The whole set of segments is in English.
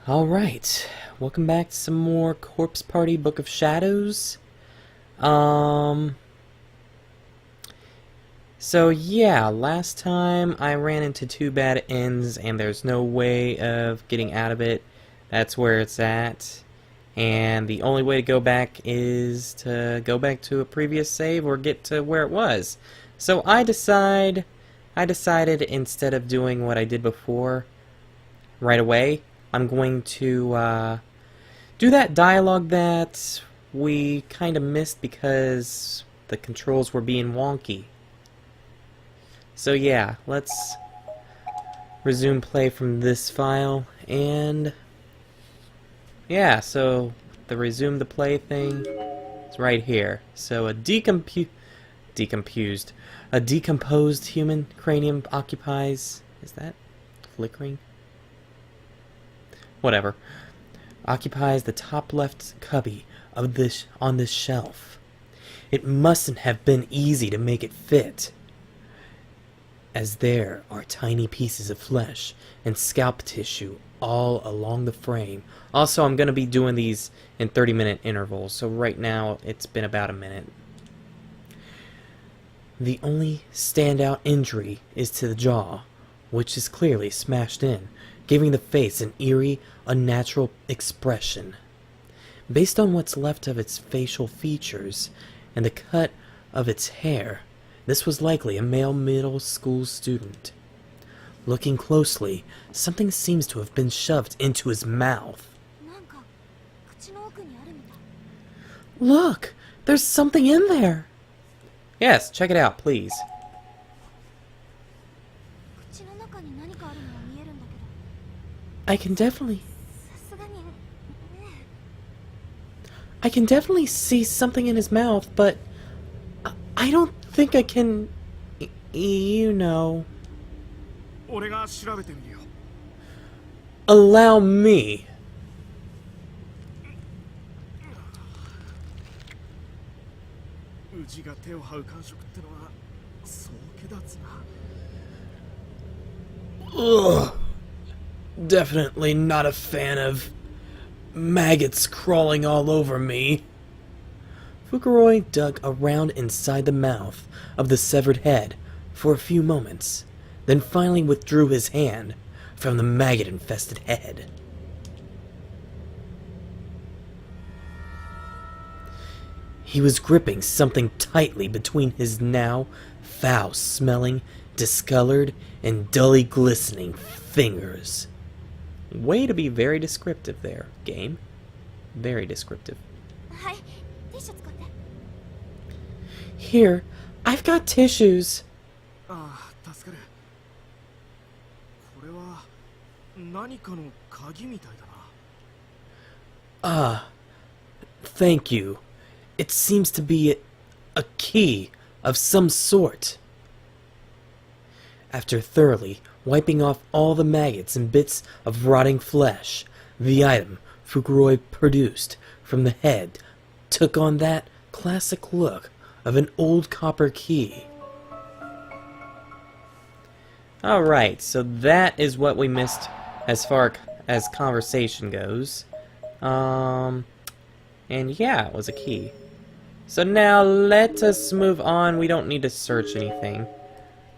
Alright, welcome back to some more Corpse Party Book of Shadows. So yeah, last time I ran into two bad ends and there's no way of getting out of it. That's where it's at. And the only way to go back is to go back to a previous save or get to where it was. So I decided instead of doing what I did before right away, I'm going to do that dialogue that we kind of missed because the controls were being wonky. So yeah, let's resume play from this file, and yeah, so the resume the play thing is right here. So a decomposed human cranium occupies, is that flickering? Whatever. Occupies the top left cubby of this on this shelf. It mustn't have been easy to make it fit, as there are tiny pieces of flesh and scalp tissue all along the frame. Also, I'm going to be doing these in 30-minute intervals, so right now it's been about a minute. The only standout injury is to the jaw, which is clearly smashed in, giving the face an eerie, unnatural expression. Based on what's left of its facial features and the cut of its hair, this was likely a male middle school student. Looking closely, something seems to have been shoved into his mouth. Look! There's something in there! Yes, check it out, please. I can definitely see something in his mouth, but I don't think I can, you know. Allow me. Ugh. Definitely not a fan of maggots crawling all over me. Fukuroi dug around inside the mouth of the severed head for a few moments, then finally withdrew his hand from the maggot-infested head. He was gripping something tightly between his now foul-smelling, discolored, and dully glistening fingers. Way to be very descriptive there, game. Very descriptive. Here, I've got tissues. Thank you. It seems to be a key of some sort. After thoroughly wiping off all the maggots and bits of rotting flesh, the item Fukuroi produced from the head took on that classic look of an old copper key. Alright, so that is what we missed as far as conversation goes. And yeah, it was a key. So now let us move on. We don't need to search anything.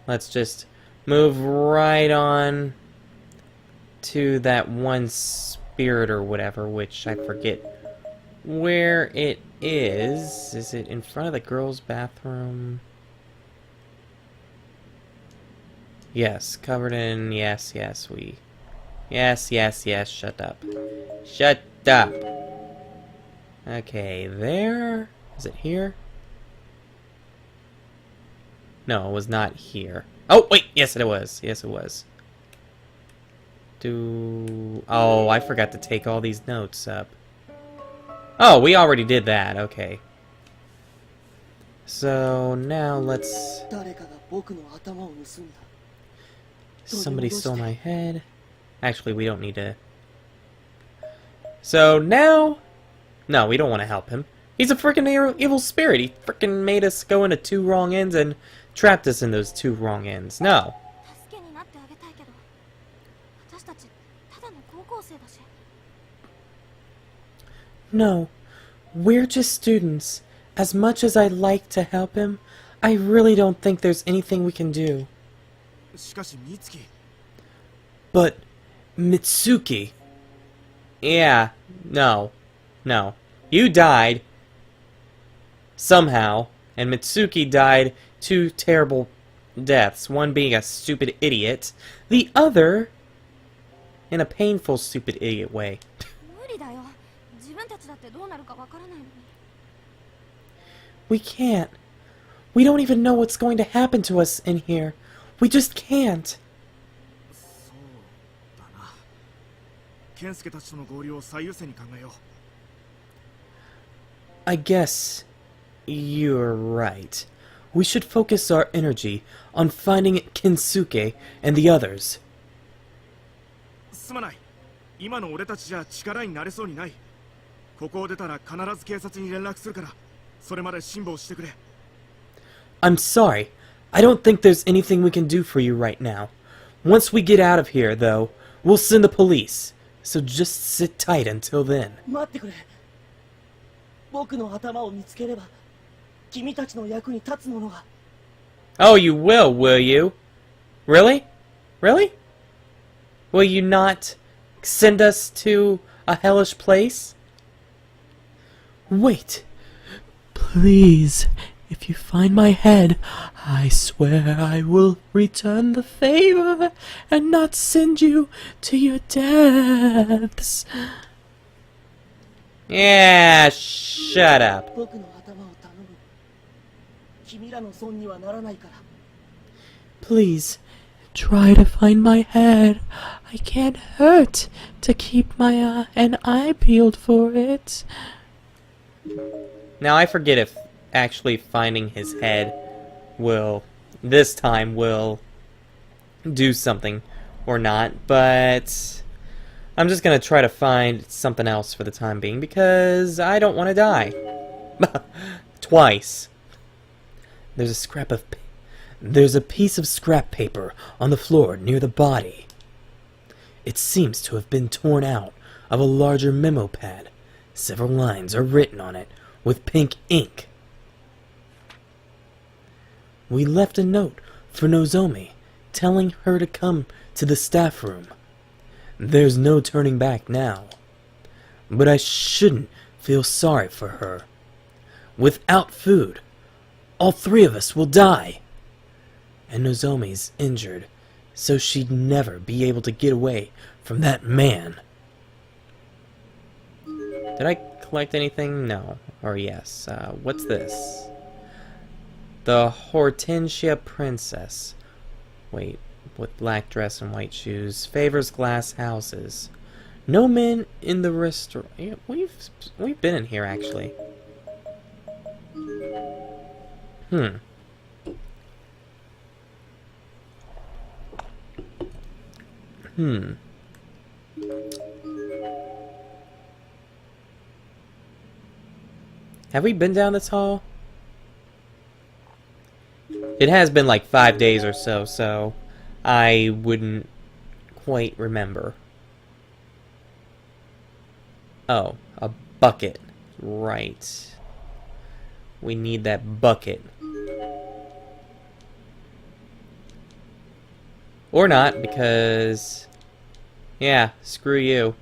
Let's just move right on to that one spirit or whatever, which I forget where it is. Is it in front of the girls' bathroom? Yes, covered in... Yes, shut up. Shut up! Okay, there... Is it here? No, it was not here. Oh, wait! Yes, it was. Yes, it was. Oh, I forgot to take all these notes up. Oh, we already did that. Okay. So, now let's... Somebody stole my head. Actually, we don't need to... So, now... No, we don't want to help him. He's a freaking evil spirit. He freaking made us go into two wrong ends and trapped us in those two wrong ends. No. No, we're just students. As much as I'd like to help him, I really don't think there's anything we can do. しかし美月 But, Mitsuki... Yeah, no. No. You died. Somehow. And Mitsuki died two terrible deaths. One being a stupid idiot. The other... in a painful stupid idiot way. 無理だよ。自分たちだってどうなるかわからないのに。We can't. We don't even know what's going to happen to us in here. We just can't. そうだな健介たちとの合流を最優先に考えよう I guess you're right. We should focus our energy on finding Kensuke and the others. すまない今の俺たちじゃ力になれそうにないここを出たら必ず警察に連絡するからそれまで辛抱してくれ I'm sorry. I don't think there's anything we can do for you right now. Once we get out of here, though, we'll send the police. So just sit tight until then. 待ってくれ僕の頭を見つければ君たちの役に立つものが Oh, you will you? Really? Really? Will you not send us to a hellish place? Wait. Please, if you find my head, I swear I will return the favor and not send you to your deaths. Yeah, shut up. 僕の頭を頼む君らの損にはならないから Please, try to find my head. I can't hurt to keep my an eye peeled for it. Now I forget if actually finding his head will, this time, will do something or not, but I'm just gonna try to find something else for the time being because I don't want to die. Twice. There's a piece of scrap paper on the floor near the body. It seems to have been torn out of a larger memo pad. Several lines are written on it with pink ink. We left a note for Nozomi, telling her to come to the staff room. There's no turning back now. But I shouldn't feel sorry for her. Without food, all three of us will die. And Nozomi's injured, so she'd never be able to get away from that man. Did I collect anything? No. Or yes. What's this? The Hortensia Princess. Wait, with black dress and white shoes. Favors glass houses. No men in the restaurant. Yeah, we've been in here actually. Have we been down this hall? It has been like 5 days or so, so I wouldn't quite remember. Oh, a bucket. Right. We need that bucket. Or not, because... yeah, screw you.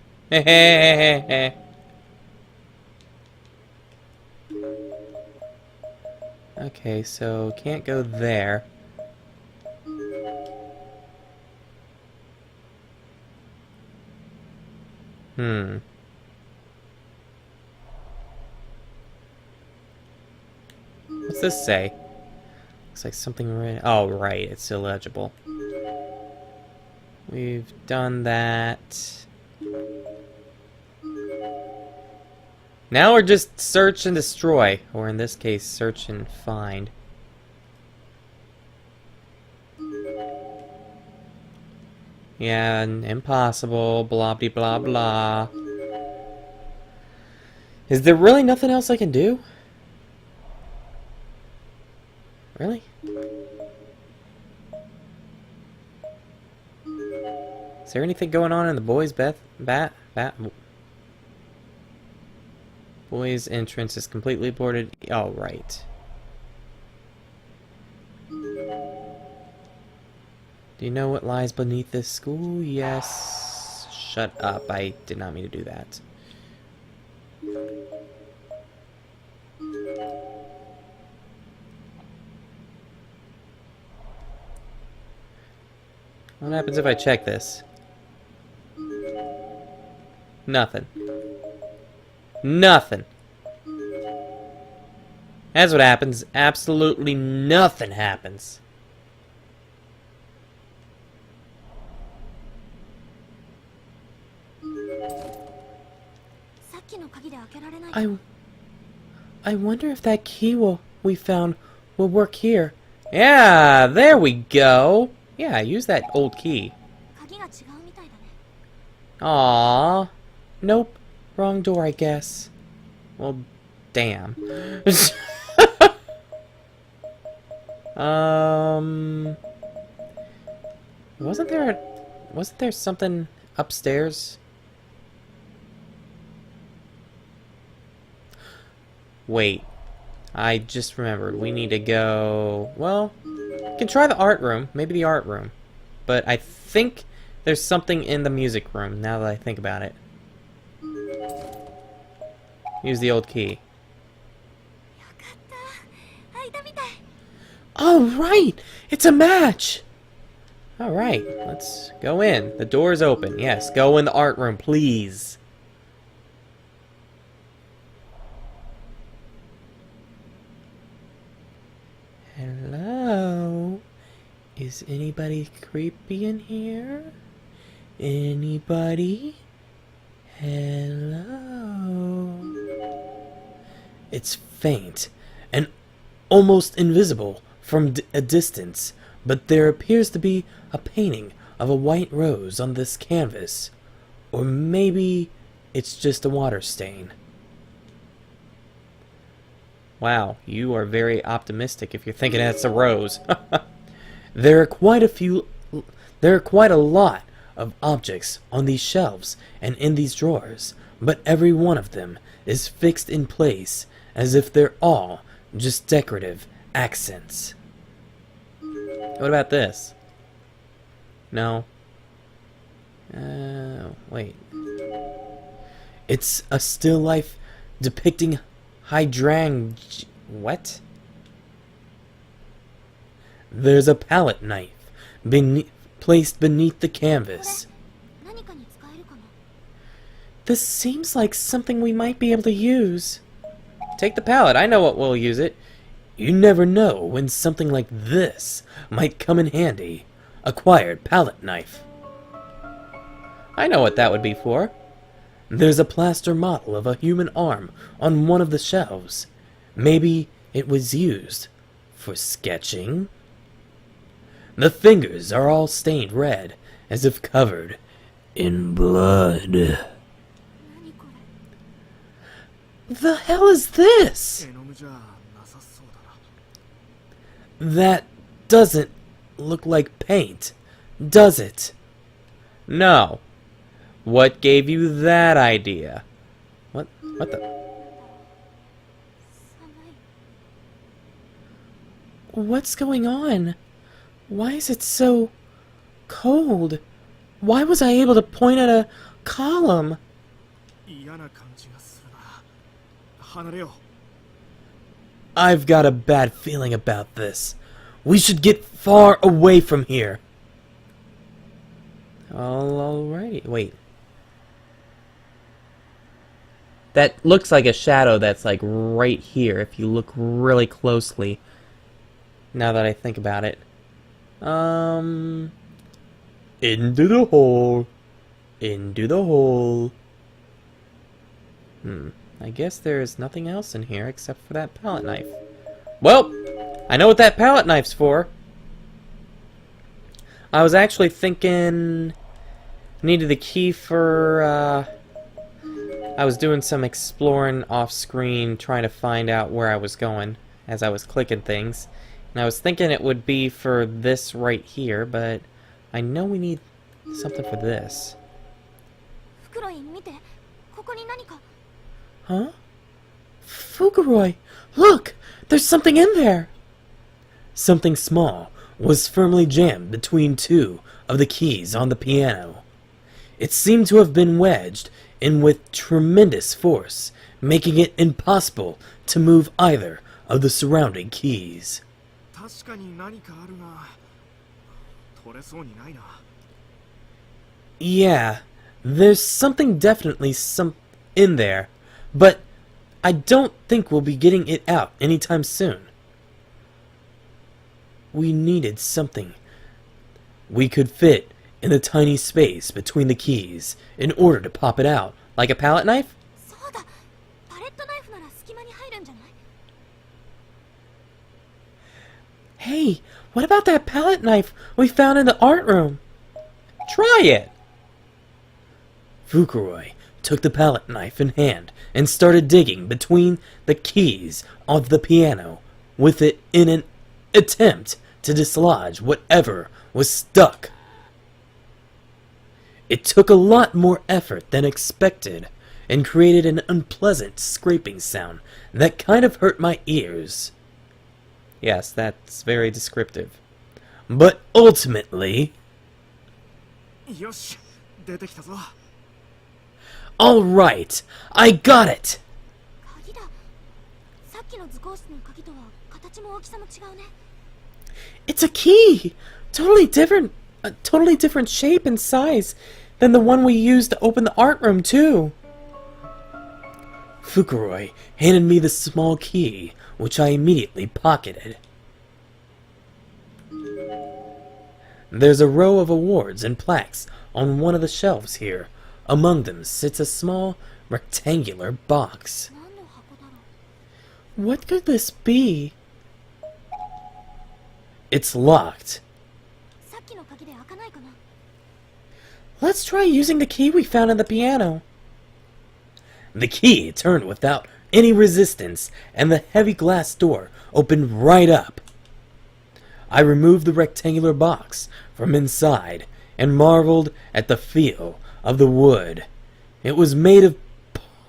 Okay, so can't go there. What's this say? Looks like something right. Oh, right, it's illegible. We've done that. Now we're just search and destroy, or in this case, search and find. Yeah, impossible, blah blah blah blah. Is there really nothing else I can do? Really? Is there anything going on in the boys' Boys' entrance is completely boarded. Oh, right. Do you know what lies beneath this school? Yes. Shut up. I did not mean to do that. What happens if I check this? Nothing. Nothing. That's what happens. Absolutely nothing happens. I wonder if that key we found will work here. Yeah, there we go. Yeah, use that old key. Aww. Nope. Wrong door, I guess. Well, damn. Wasn't there something upstairs? Wait. I just remembered. We need to go... Well, we can try the art room. Maybe the art room. But I think there's something in the music room, now that I think about it. Use the old key. Oh, right! It's a match! Alright, let's go in. The door is open. Yes, go in the art room, please. Hello? Is anybody creepy in here? Anybody? Hello? It's faint and almost invisible from a distance, but there appears to be a painting of a white rose on this canvas. Or maybe it's just a water stain. Wow, you are very optimistic if you're thinking that's a rose. There are quite a lot of objects on these shelves and in these drawers, but every one of them is fixed in place as if they're all just decorative accents. What about this? No. Wait. It's a still life depicting what? There's a palette knife placed beneath the canvas. This seems like something we might be able to use. Take the palette. I know what we'll use it. You never know when something like this might come in handy. Acquired palette knife. I know what that would be for. There's a plaster model of a human arm on one of the shelves. Maybe it was used for sketching. The fingers are all stained red, as if covered in blood. The hell is this? That doesn't look like paint, does it? No. What gave you that idea? What the? What's going on? Why is it so cold? Why was I able to point at a column? I've got a bad feeling about this. We should get far away from here. Alrighty, wait. That looks like a shadow that's like right here if you look really closely. Now that I think about it. Into the hole. Into the hole. I guess there's nothing else in here except for that palette knife. Well, I know what that palette knife's for. I was actually thinking needed the key for I was doing some exploring off screen trying to find out where I was going as I was clicking things. And I was thinking it would be for this right here, but I know we need something for this. Huh? Fukuroi, look! There's something in there! Something small was firmly jammed between two of the keys on the piano. It seemed to have been wedged in with tremendous force, making it impossible to move either of the surrounding keys. 確かに何かあるが取れそうにないな。 Yeah, there's something definitely in there, but I don't think we'll be getting it out anytime soon. We needed something we could fit in the tiny space between the keys in order to pop it out, like a palette knife? そうだ、パレットナイフなら隙間に入るんじゃない？ Hey, what about that palette knife we found in the art room? Try it! Fukuroi took the palette knife in hand and started digging between the keys of the piano with it in an attempt to dislodge whatever was stuck. It took a lot more effort than expected and created an unpleasant scraping sound that kind of hurt my ears. Yes, that's very descriptive. But ultimately... よし、出てきたぞ。 Alright, I got it! 鍵だ。さっきの図工室の鍵とは形も大きさも違うね。 It's a key! Totally different, a totally different shape and size than the one we used to open the art room, too. Fukuroi handed me the small key, which I immediately pocketed. There's a row of awards and plaques on one of the shelves here. Among them sits a small, rectangular box. 何の箱だろう。 What could this be? It's locked. さっきの鍵で開かないかな。 Let's try using the key we found in the piano. The key turned without any resistance, and the heavy glass door opened right up. I removed the rectangular box from inside and marveled at the feel of the wood. It was made of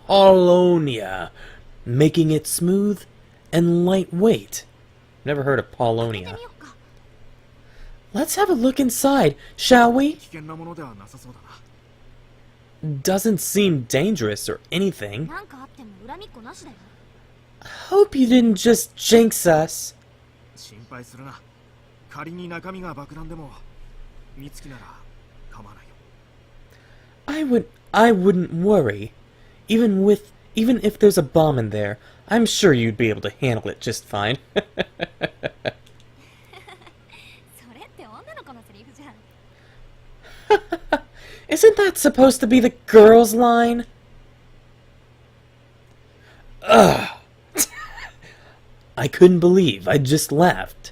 Paulonia, making it smooth and lightweight. Never heard of 開けて Paulonia. みようか。 Let's have a look inside, shall we? 危険なものではなさそうだな。 Doesn't seem dangerous or anything. なんかあっても恨みっこなしだよ。 Hope you didn't just jinx us. 心配するな。仮に中身が爆弾でも美月なら構わないよ。 I wouldn't worry. Even if there's a bomb in there, I'm sure you'd be able to handle it just fine. それって女の子のセリフじゃん。 Isn't that supposed to be the girl's line? Ugh. I couldn't believe I just laughed.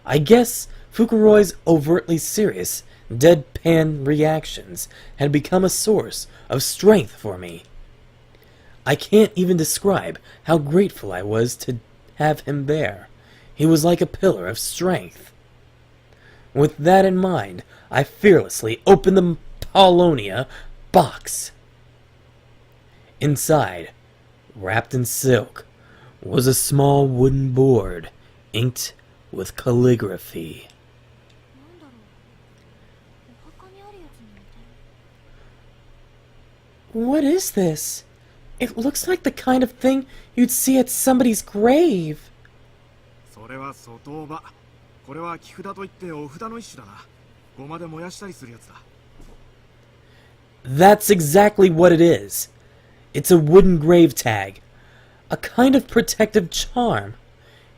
I guess Fukuroi's overtly serious, deadpan reactions had become a source of strength for me. I can't even describe how grateful I was to have him there. He was like a pillar of strength. With that in mind, I fearlessly opened the Paulonia box. Inside, wrapped in silk, was a small wooden board inked with calligraphy. なんだろう。お墓にあるやつに似てる。 What is this? It looks like the kind of thing you'd see at somebody's grave. それは外場。これは木札といってお札の一種だな。ごまで燃やしたりするやつだ。 That's exactly what it is. It's a wooden grave tag. A kind of protective charm.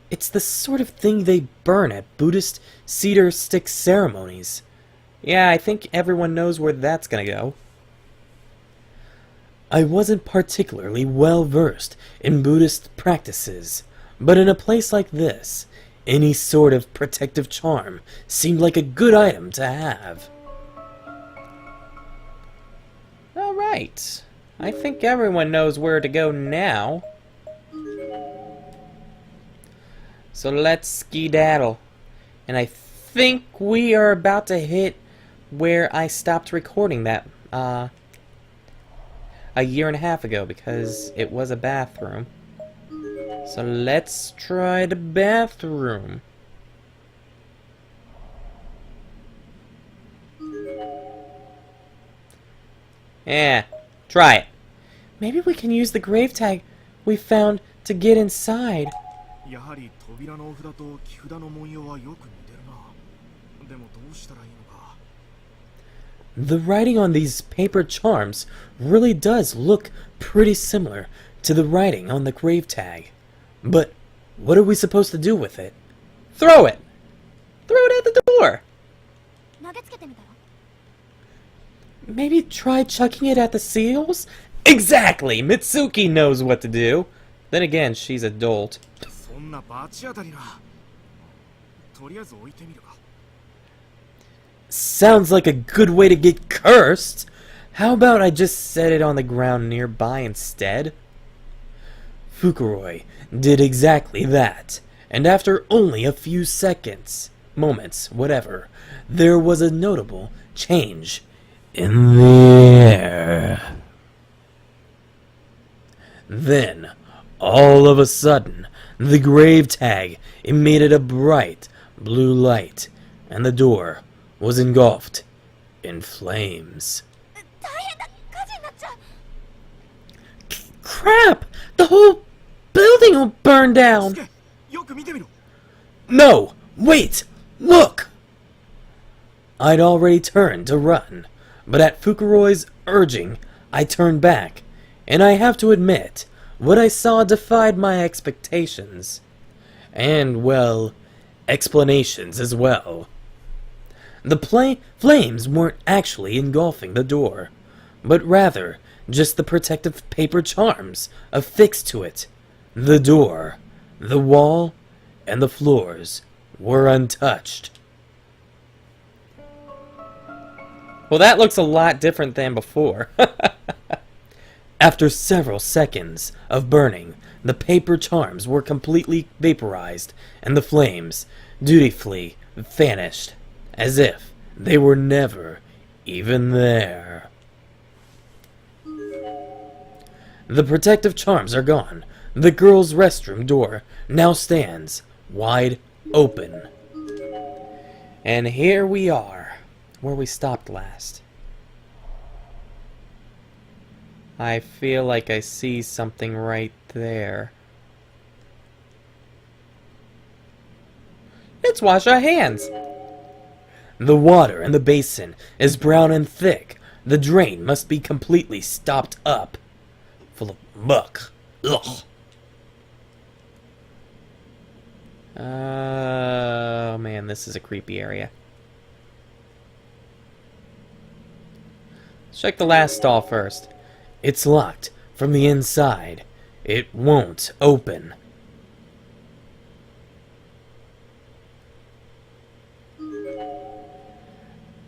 It's the sort of thing they burn at Buddhist cedar stick ceremonies. Yeah, I think everyone knows where that's gonna go. I wasn't particularly well versed in Buddhist practices, but in a place like this, any sort of protective charm seemed like a good item to have. Alright. I think everyone knows where to go now. So let's skedaddle. And I think we are about to hit where I stopped recording that a year and a half ago because it was a bathroom. So let's try the bathroom. Yeah, try it. Maybe we can use the grave tag we found to get inside. やはり扉のお札と木札の文様はよく似てるな。でもどうしたらいいのか。 The writing on these paper charms really does look pretty similar to the writing on the grave tag. But what are we supposed to do with it? Throw it! Throw it at the door! 投げつけてみたら Maybe try chucking it at the seals? Exactly! Mitsuki knows what to do. Then again, she's a dolt. そんな罰当たりな。とりあえず置いてみるか。 Sounds like a good way to get cursed. How about I just set it on the ground nearby instead? Fukuroi did exactly that, and after only a few moments, whatever, there was a notable change in the air. Then, all of a sudden, the grave tag emitted a bright blue light, and the door was engulfed in flames. 大変だ火事になっちゃう Crap! The whole building will burn down! 助けよく見てみろ。 No! Wait! Look! I'd already turned to run, but at Fukuroi's urging, I turned back, and I have to admit, what I saw defied my expectations. And, well, explanations as well. The flames weren't actually engulfing the door, but rather just the protective paper charms affixed to it. The door, the wall, and the floors were untouched. Well, that looks a lot different than before. After several seconds of burning, the paper charms were completely vaporized, and the flames dutifully vanished, as if they were never even there. The protective charms are gone. The girls' restroom door now stands wide open. And here we are, where we stopped last. I feel like I see something right there. Let's wash our hands! The water in the basin is brown and thick. The drain must be completely stopped up. Full of muck. Ugh. Oh man, this is a creepy area. Let's check the last stall first. It's locked from the inside. It won't open.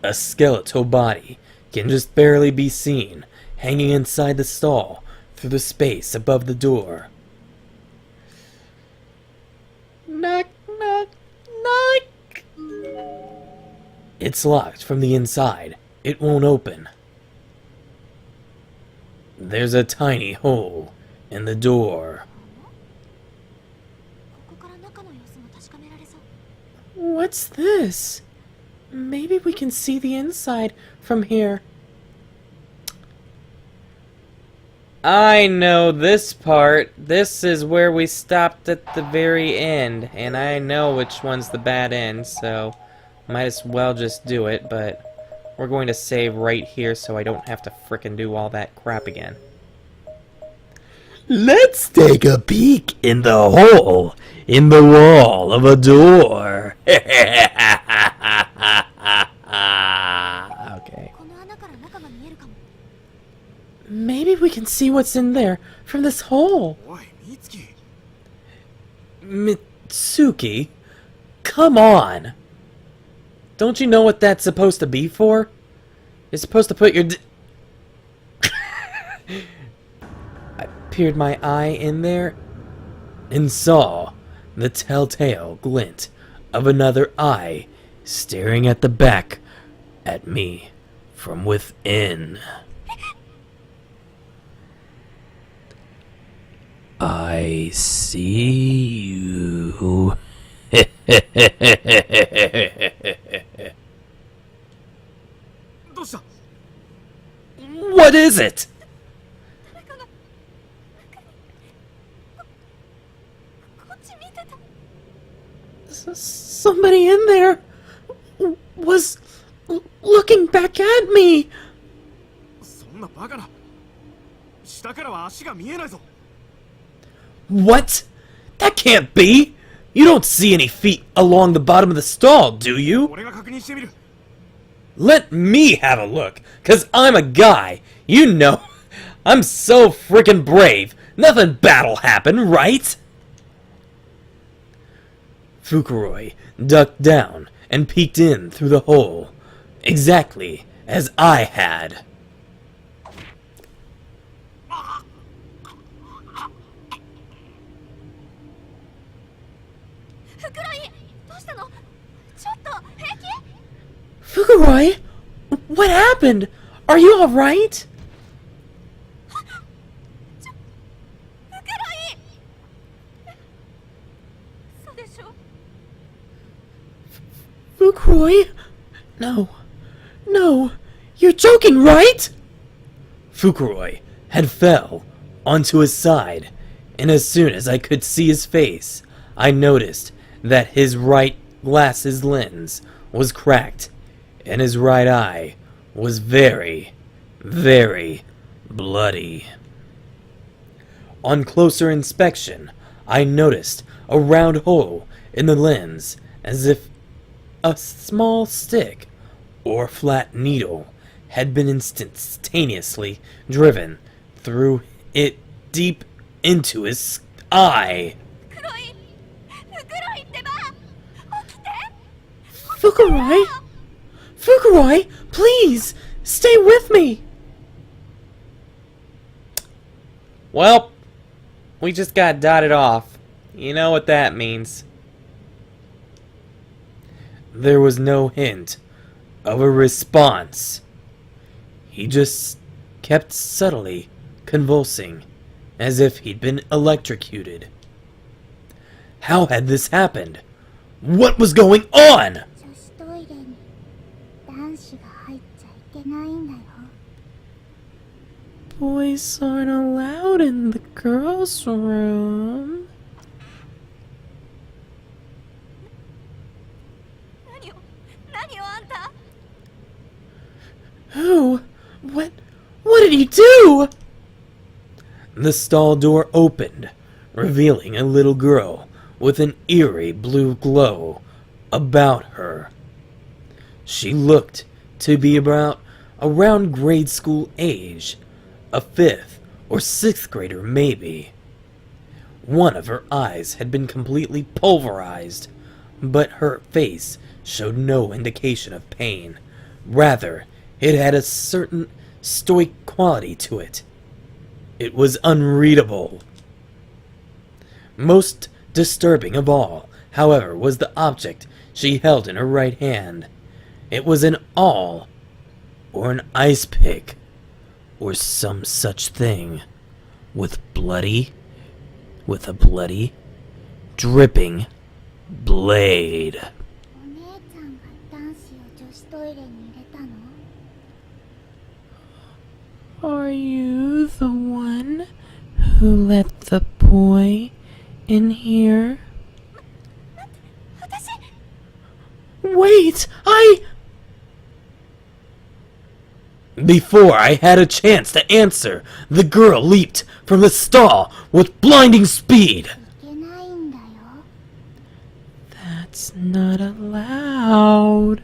A skeletal body can just barely be seen, hanging inside the stall through the space above the door. Knock, knock, knock! It's locked from the inside. It won't open. There's a tiny hole in the door. ここから中の様子も確かめられそう What's this? Maybe we can see the inside from here. I know this part. This is where we stopped at the very end, and I know which one's the bad end, so might as well just do it, but we're going to save right here so I don't have to frickin' do all that crap again. Let's take a peek in the hole in the wall of a door. Okay. この穴から中が見えるかも Maybe we can see what's in there from this hole. おい美月。 Mitsuki? Come on! Don't you know what that's supposed to be for? You're supposed to put your I peered my eye in there and saw the telltale glint of another eye staring at the back at me from within. I I see you. どうした？ What is it? 誰かがこっち見てた。 Somebody in there was looking back at me. そんなバカな。下からは足が見えないぞ。 What? That can't be. You don't see any feet along the bottom of the stall, do you? 俺が確認してみる。 Let me have a look, 'cause I'm a guy. You know, I'm so freaking brave. Nothing bad'll happen, right? Fukuroi ducked down and peeked in through the hole, exactly as I had. フクロイ、どうしたの？ちょっと平気？ Fukuroi? What happened? Are you alright? フクロイ。そうでしょ？ Fukuroi? No. No. You're joking, right? Fukuroi had fell onto his side, and as soon as I could see his face, I noticed that his right glasses lens was cracked, and his right eye was very, very bloody. On closer inspection, I noticed a round hole in the lens, as if a small stick or flat needle had been instantaneously driven through it deep into his eye. フクロイってば。起きて。 Fukuroi? Fukuroi, please, stay with me! Well, we just got dotted off. You know what that means. There was no hint of a response. He just kept subtly convulsing, as if he'd been electrocuted. How had this happened? What was going on? 女子トイレに男子が入っちゃいけないんだよ。 Boys aren't allowed in the girls' room. 何よあんた。 Who? What did he do? The stall door opened, revealing a little girl with an eerie blue glow about her. She looked to be around grade school age, a 5th or 6th grader maybe. One of her eyes had been completely pulverized, but her face showed no indication of pain. Rather, it had a certain stoic quality to it. It was unreadable. Most disturbing of all, however, was the object she held in her right hand. It was an awl, or an ice pick, or some such thing, with a bloody, dripping blade. お姉ちゃんが男子を女子トイレに入れたの？ Are you the one who let the boy in here? 私。 Wait, Before I had a chance to answer, the girl leaped from the stall with blinding speed. いけないんだよ。 That's not allowed.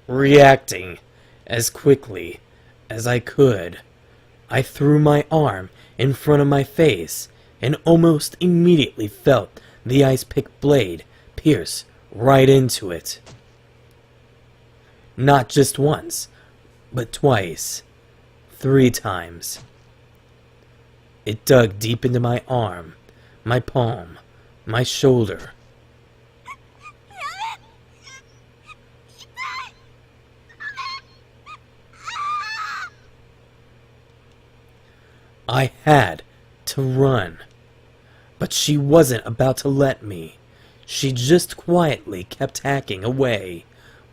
Reacting as quickly as I could, I threw my arm in front of my face and almost immediately felt the ice pick blade pierce right into it. Not just once, but twice, 3 times. It dug deep into my arm, my palm, my shoulder. I had to run. But she wasn't about to let me. She just quietly kept hacking away,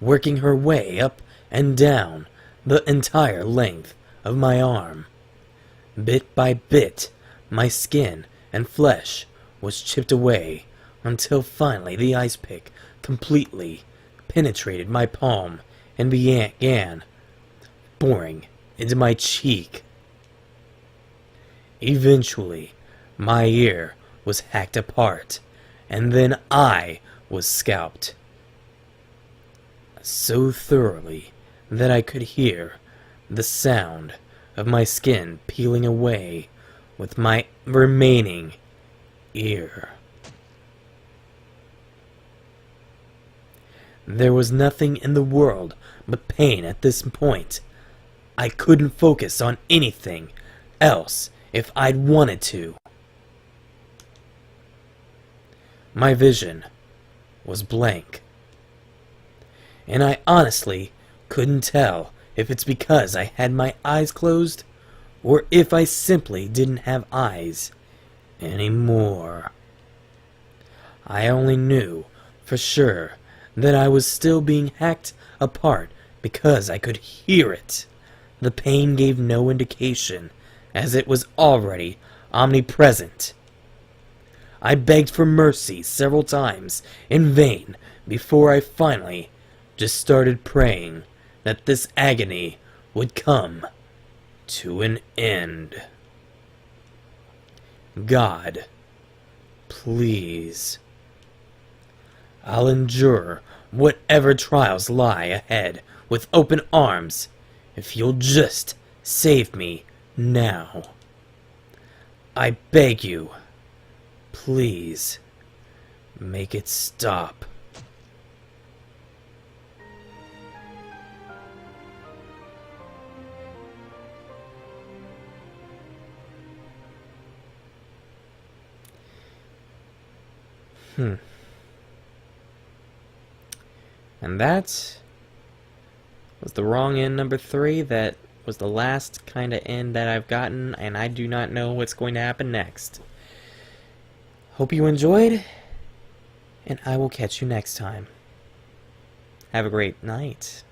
working her way up and down the entire length of my arm. Bit by bit, my skin and flesh was chipped away until finally the ice pick completely penetrated my palm and began boring into my cheek. Eventually, my ear was hacked apart, and then I was scalped so thoroughly that I could hear the sound of my skin peeling away with my remaining ear. There was nothing in the world but pain at this point. I couldn't focus on anything else if I'd wanted to. My vision was blank, and I honestly couldn't tell if it's because I had my eyes closed or if I simply didn't have eyes anymore. I only knew for sure that I was still being hacked apart because I could hear it. The pain gave no indication, as it was already omnipresent. I begged for mercy several times in vain before I finally just started praying that this agony would come to an end. God, please. I'll endure whatever trials lie ahead with open arms if you'll just save me now. I beg you, please make it stop. And that was the wrong end number 3. That was the last kind of end that I've gotten, and I do not know what's going to happen next. Hope you enjoyed, and I will catch you next time. Have a great night.